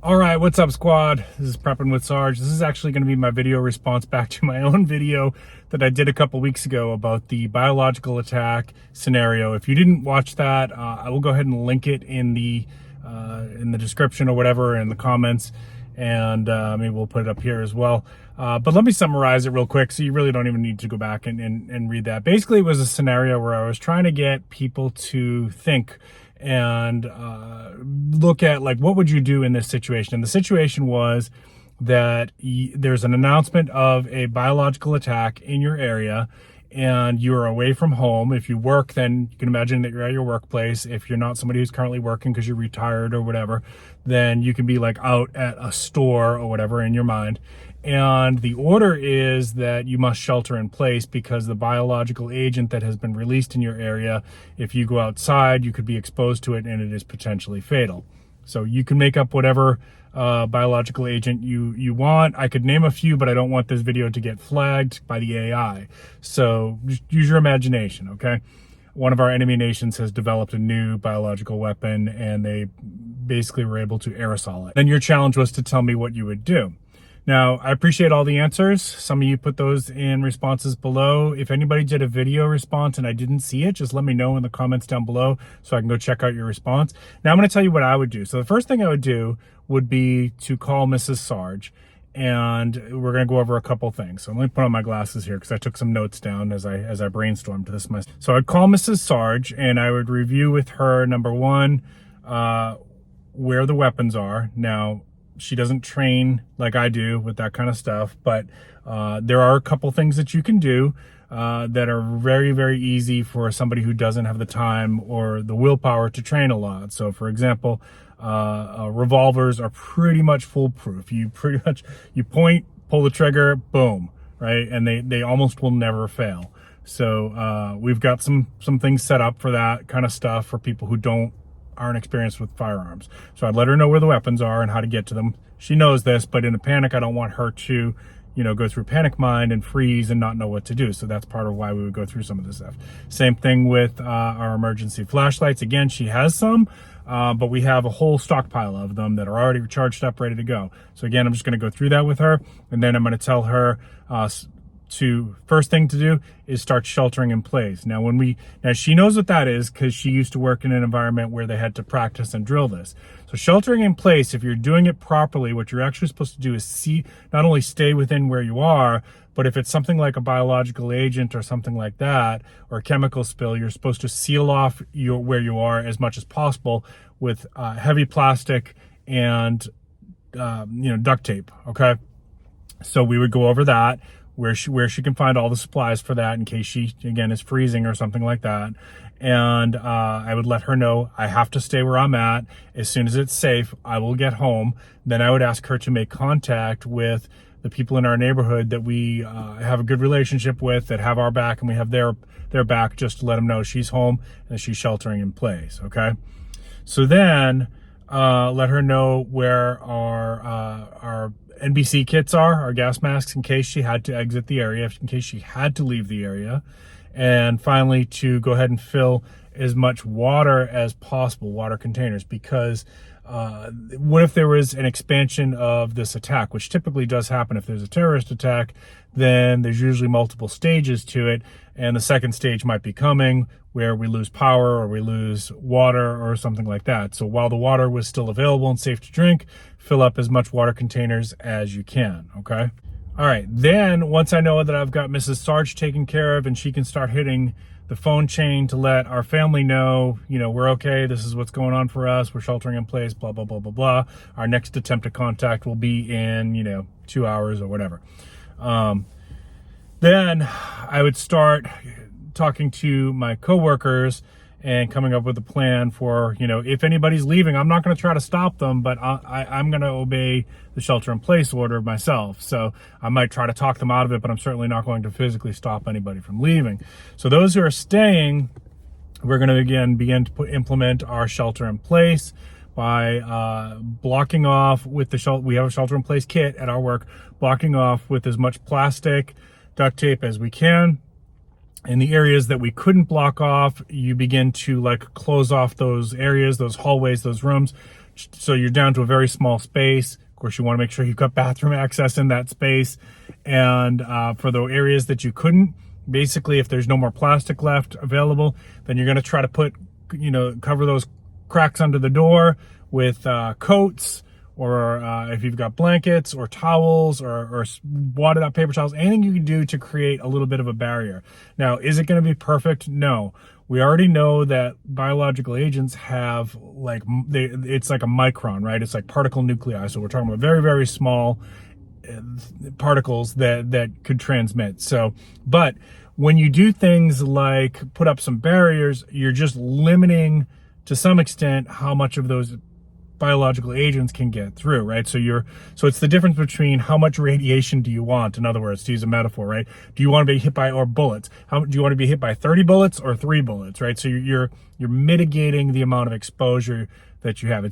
All right, what's up, squad? This is Prepping with Sarge. This is actually going to be my video response back to my own video that I did a couple weeks ago about the biological attack scenario. If you didn't watch that, I will go ahead and link it in the description or whatever, in the comments, and maybe we'll put it up here as well. But let me summarize it real quick, so you really don't even need to go back and read that. Basically, it was a scenario where I was trying to get people to think and look at, like, what would you do in this situation? And the situation was that there's an announcement of a biological attack in your area, and you're away from home. If you work, then you can imagine that you're at your workplace. If you're not somebody who's currently working because you're retired or whatever, then you can be like out at a store or whatever in your mind. And the order is that you must shelter in place because the biological agent that has been released in your area, if you go outside, you could be exposed to it and it is potentially fatal. So you can make up whatever biological agent you want. I could name a few, but I don't want this video to get flagged by the AI. So just use your imagination, okay? One of our enemy nations has developed a new biological weapon, and they basically were able to aerosol it. Then your challenge was to tell me what you would do. Now, I appreciate all the answers. Some of you put those in responses below. If anybody did a video response and I didn't see it, just let me know in the comments down below so I can go check out your response. Now, I'm going to tell you what I would do. So the first thing I would do would be to call Mrs. Sarge, and we're going to go over a couple things. So let me put on my glasses here because I took some notes down as I brainstormed this myself. So I'd call Mrs. Sarge and I would review with her, number one, where the weapons are. Now, she doesn't train like I do with that kind of stuff, but there are a couple things that you can do that are very, very easy for somebody who doesn't have the time or the willpower to train a lot. So, for example, revolvers are pretty much foolproof. You point, pull the trigger, boom, right? And they almost will never fail. So we've got some things set up for that kind of stuff for people who aren't experienced with firearms. So I'd let her know where the weapons are and how to get to them. She knows this, but in a panic, I don't want her to, go through panic mind and freeze and not know what to do. So that's part of why we would go through some of this stuff. Same thing with our emergency flashlights. Again, she has some, but we have a whole stockpile of them that are already charged up, ready to go. So again, I'm just going to go through that with her, and then I'm going to tell her first thing to do is start sheltering in place. Now she knows what that is because she used to work in an environment where they had to practice and drill this. So sheltering in place, if you're doing it properly, what you're actually supposed to do is not only stay within where you are, but if it's something like a biological agent or something like that, or a chemical spill, you're supposed to seal off where you are as much as possible with heavy plastic and duct tape. Okay, so we would go over that, where she can find all the supplies for that in case she, again, is freezing or something like that. And I would let her know I have to stay where I'm at. As soon as it's safe, I will get home. Then I would ask her to make contact with the people in our neighborhood that we have a good relationship with, that have our back and we have their back, just to let them know she's home and she's sheltering in place, okay? So then let her know where our NBC kits are, our gas masks, in case she had to exit the area, in case she had to leave the area. And finally, to go ahead and fill as much water as possible, water containers, because what if there was an expansion of this attack, which typically does happen if there's a terrorist attack, then there's usually multiple stages to it, and the second stage might be coming where we lose power or we lose water or something like that. So while the water was still available and safe to drink, fill up as much water containers as you can, okay? All right, then once I know that I've got Mrs. Sarge taken care of and she can start hitting the phone chain to let our family know, we're okay, this is what's going on for us, we're sheltering in place, blah, blah, blah, blah, blah. Our next attempt at contact will be in, 2 hours or whatever. Then I would start talking to my coworkers and coming up with a plan for, if anybody's leaving, I'm not going to try to stop them, but I'm going to obey the shelter-in-place order myself. So I might try to talk them out of it, but I'm certainly not going to physically stop anybody from leaving. So those who are staying, we're going to, again, begin to implement our shelter-in-place by blocking off with the shelter. We have a shelter-in-place kit at our work, blocking off with as much plastic, duct tape as we can. In the areas that we couldn't block off, you begin to close off those areas, those hallways, those rooms, So you're down to a very small space. Of course, you want to make sure you've got bathroom access in that space. And for the areas that you couldn't, basically, if there's no more plastic left available, then you're going to try to put, cover those cracks under the door with coats, or if you've got blankets or towels or wadded up paper towels, anything you can do to create a little bit of a barrier. Now, is it going to be perfect? No. We already know that biological agents have it's like a micron, right? It's like particle nuclei. So we're talking about very, very small particles that could transmit. So, but when you do things like put up some barriers, you're just limiting to some extent how much of those biological agents can get through, right? So it's the difference between how much radiation do you want, in other words, to use a metaphor, right? Do you want to be hit by, or bullets? Do you want to be hit by 30 bullets or 3 bullets, right? So you're mitigating the amount of exposure that you have.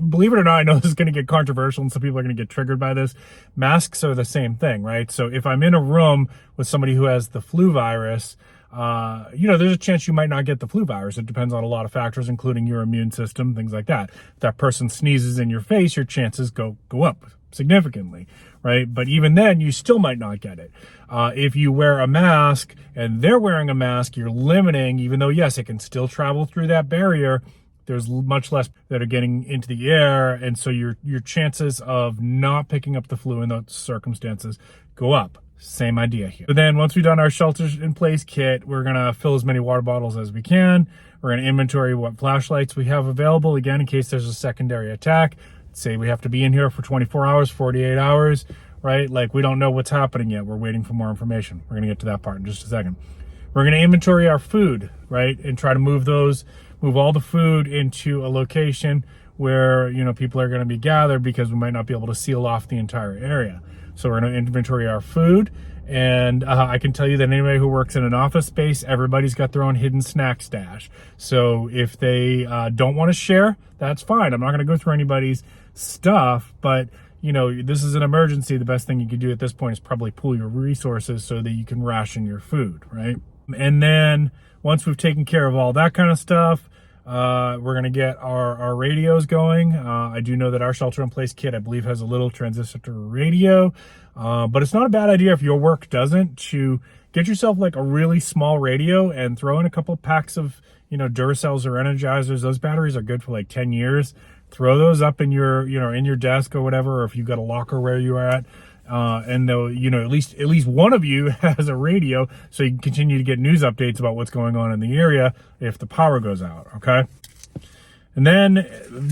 Believe it or not, I know this is going to get controversial and some people are going to get triggered by this. Masks are the same thing, right? So if I'm in a room with somebody who has the flu virus, there's a chance you might not get the flu virus. It depends on a lot of factors, including your immune system, things like that. If that person sneezes in your face, your chances go up significantly, right? But even then, you still might not get it. If you wear a mask and they're wearing a mask, you're limiting, even though, yes, it can still travel through that barrier, there's much less that are getting into the air, and so your chances of not picking up the flu in those circumstances go up. Same idea here. But then once we've done our shelters in place kit, we're gonna fill as many water bottles as we can. We're gonna inventory what flashlights we have available, again, in case there's a secondary attack. Say we have to be in here for 24 hours, 48 hours, right? Like, we don't know what's happening yet. We're waiting for more information. We're gonna get to that part in just a second. We're gonna inventory our food, right? And try to move all the food into a location where, people are gonna be gathered, because we might not be able to seal off the entire area. So we're going to inventory our food, and I can tell you that anybody who works in an office space, everybody's got their own hidden snack stash. So if they don't want to share, that's fine. I'm not going to go through anybody's stuff, but this is an emergency. The best thing you can do at this point is probably pool your resources so that you can ration your food, right? And then once we've taken care of all that kind of stuff, we're going to get our radios going. I do know that our shelter-in-place kit, I believe, has a little transistor radio, but it's not a bad idea if your work doesn't, to get yourself like a really small radio and throw in a couple packs of, Duracells or Energizers. Those batteries are good for like 10 years. Throw those up in your, in your desk or whatever, or if you've got a locker where you're at. And though, at least one of you has a radio, so you can continue to get news updates about what's going on in the area if the power goes out, okay? And then,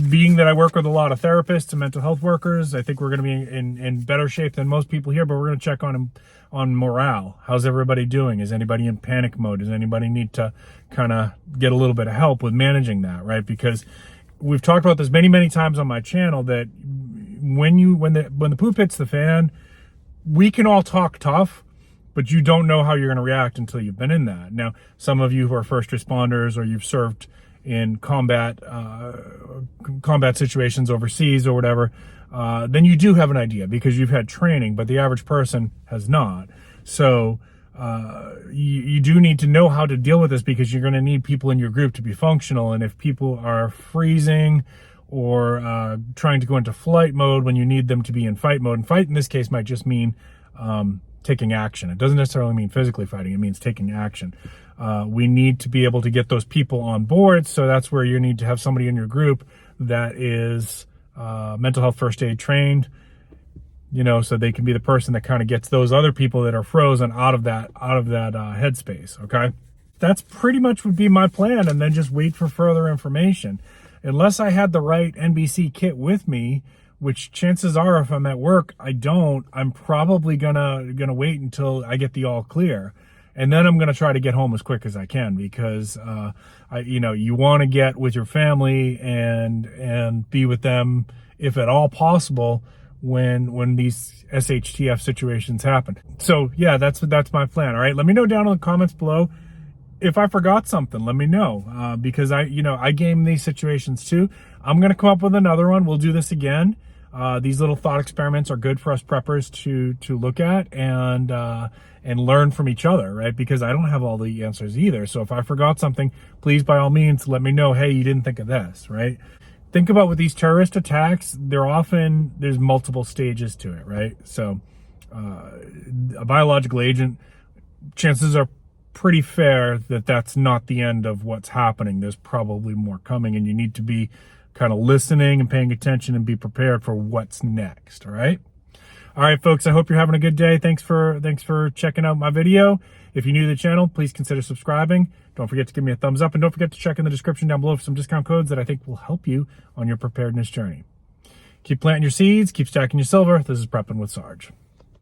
being that I work with a lot of therapists and mental health workers, I think we're going to be in better shape than most people here, but we're going to check on morale. How's everybody doing? Is anybody in panic mode? Does anybody need to kind of get a little bit of help with managing that, right? Because we've talked about this many, many times on my channel, that when the poop hits the fan, we can all talk tough, but you don't know how you're going to react until you've been in that. Now, some of you who are first responders, or you've served in combat situations overseas or whatever, then you do have an idea because you've had training, but the average person has not. So you do need to know how to deal with this, because you're going to need people in your group to be functional. And if people are freezing or trying to go into flight mode when you need them to be in fight mode. And fight in this case might just mean taking action. It doesn't necessarily mean physically fighting. It means taking action. We need to be able to get those people on board. So that's where you need to have somebody in your group that is mental health first aid trained, so they can be the person that kind of gets those other people that are frozen out of that headspace. Okay. That's pretty much would be my plan. And then just wait for further information. Unless I had the right NBC kit with me, which chances are if I'm at work, I don't, I'm probably gonna wait until I get the all clear. And then I'm gonna try to get home as quick as I can, because you want to get with your family and be with them, if at all possible, when these SHTF situations happen. So yeah, that's my plan. All right, let me know down in the comments below if I forgot something. Let me know, because I game these situations too. I'm going to come up with another one. We'll do this again. These little thought experiments are good for us preppers to look at and learn from each other, right? Because I don't have all the answers either. So if I forgot something, please, by all means, let me know. Hey, you didn't think of this, right? think about with these terrorist attacks, there's multiple stages to it, right? So a biological agent, chances are pretty fair that that's not the end of what's happening. There's probably more coming, and you need to be kind of listening and paying attention and be prepared for what's next. All right. All right, folks, I hope you're having a good day. Thanks for checking out my video. If you're new to the channel, please consider subscribing. Don't forget to give me a thumbs up, and don't forget to check in the description down below for some discount codes that I think will help you on your preparedness journey. Keep planting your seeds, keep stacking your silver. This is Prepping with Sarge.